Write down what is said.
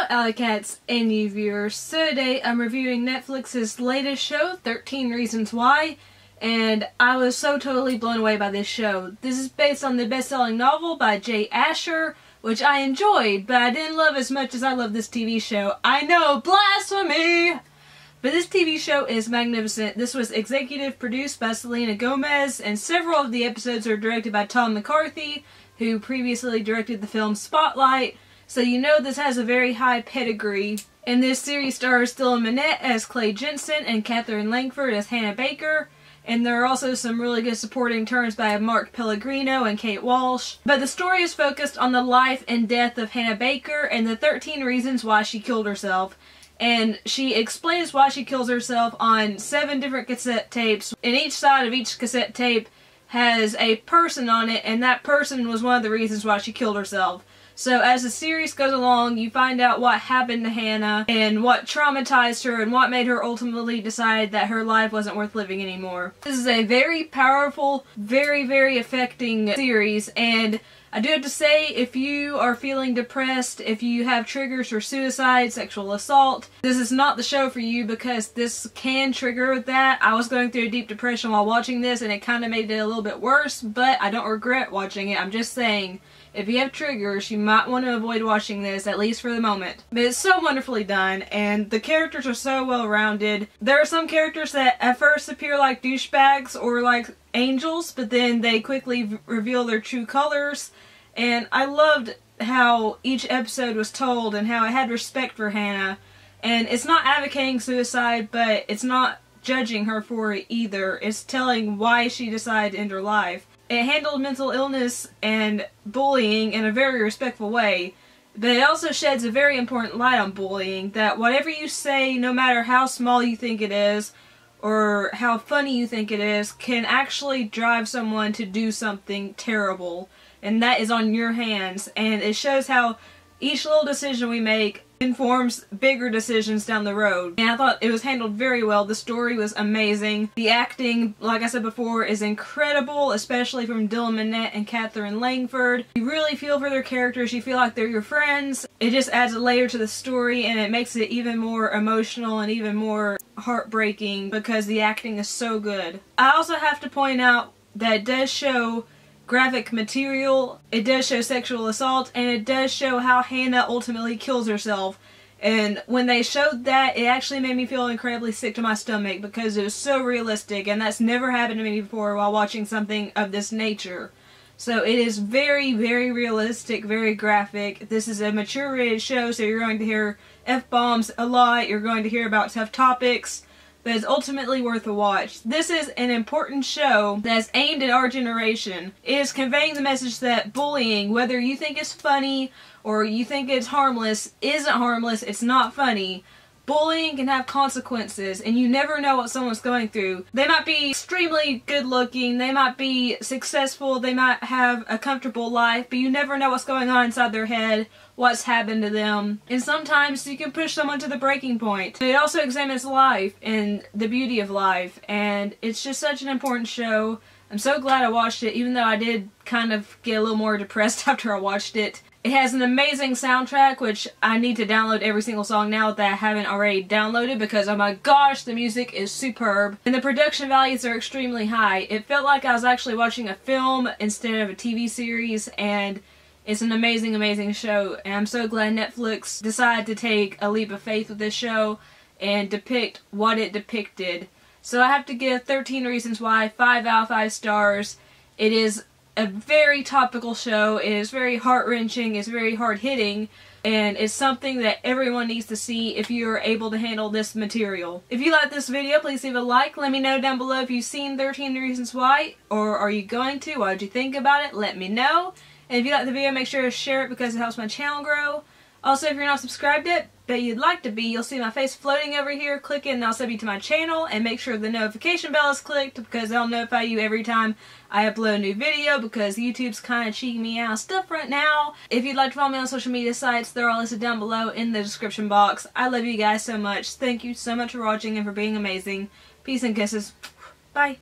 Alycats and you viewers. So today I'm reviewing Netflix's latest show, 13 Reasons Why, and I was so totally blown away by this show. This is based on the best-selling novel by J. Asher, which I enjoyed, but I didn't love as much as I love this TV show. I know, blasphemy! But this TV show is magnificent. This was executive produced by Selena Gomez, and several of the episodes are directed by Tom McCarthy, who previously directed the film Spotlight. So you know this has a very high pedigree. And this series stars Dylan Minnette as Clay Jensen and Katherine Langford as Hannah Baker. And there are also some really good supporting turns by Mark Pellegrino and Kate Walsh. But the story is focused on the life and death of Hannah Baker and the 13 reasons why she killed herself. And she explains why she kills herself on 7 different cassette tapes. And each side of each cassette tape has a person on it, and that person was one of the reasons why she killed herself. So as the series goes along, you find out what happened to Hannah and what traumatized her and what made her ultimately decide that her life wasn't worth living anymore. This is a very powerful, very affecting series, and I do have to say, if you are feeling depressed, if you have triggers for suicide, sexual assault, this is not the show for you because this can trigger that. I was going through a deep depression while watching this and it kind of made it a little bit worse, but I don't regret watching it. I'm just saying, if you have triggers, you might want to avoid watching this, at least for the moment. But it's so wonderfully done, and the characters are so well-rounded. There are some characters that at first appear like douchebags or like angels, but then they quickly reveal their true colors. And I loved how each episode was told and how it had respect for Hannah. And it's not advocating suicide, but it's not judging her for it either. It's telling why she decided to end her life. It handled mental illness and bullying in a very respectful way, but it also sheds a very important light on bullying, that whatever you say, no matter how small you think it is, or how funny you think it is, can actually drive someone to do something terrible, and that is on your hands. And it shows how each little decision we make informs bigger decisions down the road. And I thought it was handled very well. The story was amazing. The acting, like I said before, is incredible, especially from Dylan Minnette and Katherine Langford. You really feel for their characters. You feel like they're your friends. It just adds a layer to the story, and it makes it even more emotional and even more heartbreaking because the acting is so good. I also have to point out that it does show graphic material, it does show sexual assault, and it does show how Hannah ultimately kills herself. And when they showed that, it actually made me feel incredibly sick to my stomach because it was so realistic, and that's never happened to me before while watching something of this nature. So it is very realistic, very graphic. This is a mature rated show, so you're going to hear F-bombs a lot, you're going to hear about tough topics, but it's ultimately worth a watch. This is an important show that's aimed at our generation. It is conveying the message that bullying, whether you think it's funny or you think it's harmless, isn't harmless, it's not funny. Bullying can have consequences, and you never know what someone's going through. They might be extremely good looking, they might be successful, they might have a comfortable life, but you never know what's going on inside their head, what's happened to them. And sometimes you can push someone to the breaking point. It also examines life and the beauty of life, and it's just such an important show. I'm so glad I watched it, even though I did kind of get a little more depressed after I watched it. It has an amazing soundtrack, which I need to download every single song now that I haven't already downloaded because, oh my gosh, the music is superb. And the production values are extremely high. It felt like I was actually watching a film instead of a TV series, and it's an amazing show. And I'm so glad Netflix decided to take a leap of faith with this show and depict what it depicted. So I have to give 13 Reasons Why 5 out of 5 stars. It is a very topical show, it is very heart-wrenching, it's very hard-hitting, and it's something that everyone needs to see if you are able to handle this material. If you like this video, please leave a like. Let me know down below if you've seen 13 Reasons Why, or are you going to? What did you think about it? Let me know. And if you like the video, make sure to share it because it helps my channel grow. Also, if you're not subscribed yet, but you'd like to be, you'll see my face floating over here. Click it and I'll sub you to my channel, and make sure the notification bell is clicked because they'll notify you every time I upload a new video because YouTube's kind of cheating me out of stuff right now. If you'd like to follow me on social media sites, they're all listed down below in the description box. I love you guys so much. Thank you so much for watching and for being amazing. Peace and kisses. Bye.